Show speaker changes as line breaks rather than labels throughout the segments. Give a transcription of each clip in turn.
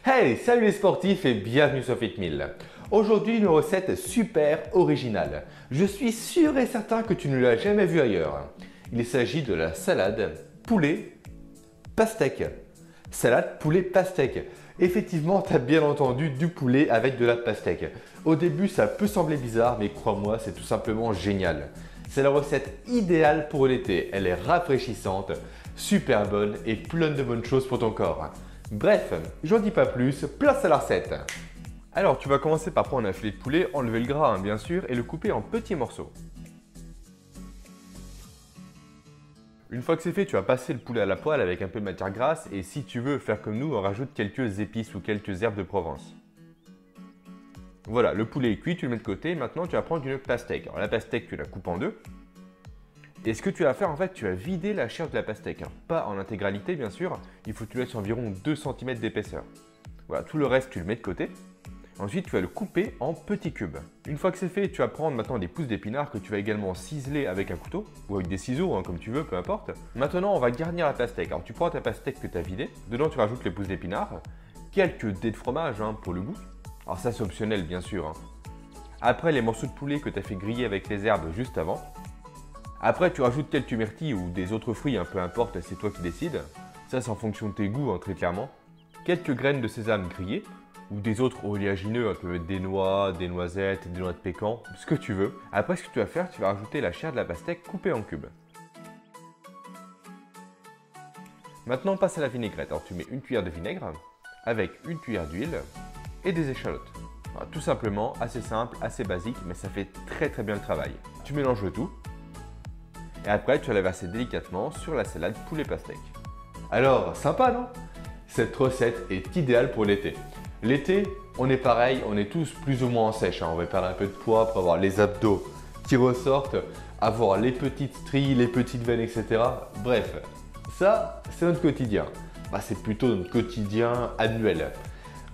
Hey, salut les sportifs et bienvenue sur FitMill. Aujourd'hui, une recette super originale. Je suis sûr et certain que tu ne l'as jamais vue ailleurs. Il s'agit de la salade poulet pastèque. Salade poulet pastèque. Effectivement, tu as bien entendu du poulet avec de la pastèque. Au début, ça peut sembler bizarre, mais crois-moi, c'est tout simplement génial. C'est la recette idéale pour l'été. Elle est rafraîchissante, super bonne et pleine de bonnes choses pour ton corps. Bref, j'en dis pas plus, place à la recette. Alors, tu vas commencer par prendre un filet de poulet, enlever le gras bien sûr et le couper en petits morceaux. Une fois que c'est fait, tu vas passer le poulet à la poêle avec un peu de matière grasse et si tu veux faire comme nous, on rajoute quelques épices ou quelques herbes de Provence. Voilà, le poulet est cuit, tu le mets de côté. Maintenant, tu vas prendre une pastèque. Alors la pastèque, tu la coupes en deux. Et ce que tu vas faire, en fait, tu vas vider la chair de la pastèque. Pas en intégralité, bien sûr. Il faut que tu laisses environ 2 cm d'épaisseur. Voilà, tout le reste, tu le mets de côté. Ensuite, tu vas le couper en petits cubes. Une fois que c'est fait, tu vas prendre maintenant des pousses d'épinards que tu vas également ciseler avec un couteau ou avec des ciseaux, comme tu veux, peu importe. Maintenant, on va garnir la pastèque. Alors, tu prends ta pastèque que tu as vidée. Dedans, tu rajoutes les pousses d'épinards, quelques dés de fromage pour le goût. Alors ça, c'est optionnel, bien sûr. Après, les morceaux de poulet que tu as fait griller avec les herbes juste avant. Après, tu rajoutes quelques myrtilles ou des autres fruits, peu importe, c'est toi qui décides. Ça, c'est en fonction de tes goûts, très clairement. Quelques graines de sésame grillées ou des autres oléagineux, ça peut être des noix, des noisettes, des noix de pécan, ce que tu veux. Après, ce que tu vas faire, tu vas rajouter la chair de la pastèque coupée en cubes. Maintenant, on passe à la vinaigrette. Alors, tu mets une cuillère de vinaigre avec une cuillère d'huile et des échalotes. Alors, tout simplement, assez simple, assez basique, mais ça fait très bien le travail. Tu mélanges le tout. Et après, tu vas la verser délicatement sur la salade poulet pastèque. Alors, sympa non? Cette recette est idéale pour l'été. L'été, on est pareil, on est tous plus ou moins en sèche. On va perdre un peu de poids pour avoir les abdos qui ressortent, avoir les petites stries, les petites veines, etc. Bref, ça, c'est notre quotidien. C'est plutôt notre quotidien annuel.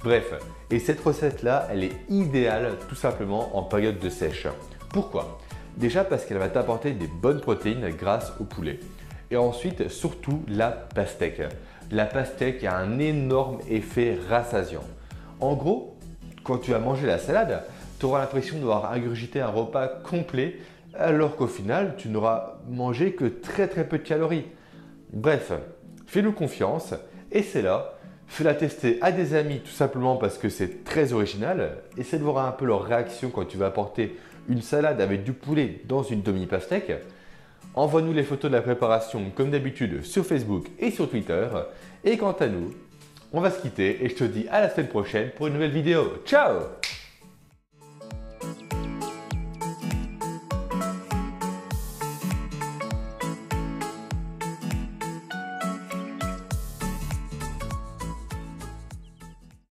Bref, et cette recette-là, elle est idéale tout simplement en période de sèche. Pourquoi? Déjà parce qu'elle va t'apporter des bonnes protéines grâce au poulet. Et ensuite, surtout la pastèque. La pastèque a un énorme effet rassasiant. En gros, quand tu vas manger la salade, tu auras l'impression d'avoir ingurgité un repas complet alors qu'au final, tu n'auras mangé que très peu de calories. Bref, fais-nous confiance, essaie-la. Fais-la tester à des amis tout simplement parce que c'est très original. Essaie de voir un peu leur réaction quand tu vas apporter une salade avec du poulet dans une demi-pastèque. Envoie-nous les photos de la préparation comme d'habitude sur Facebook et sur Twitter. Et quant à nous, on va se quitter et je te dis à la semaine prochaine pour une nouvelle vidéo. Ciao!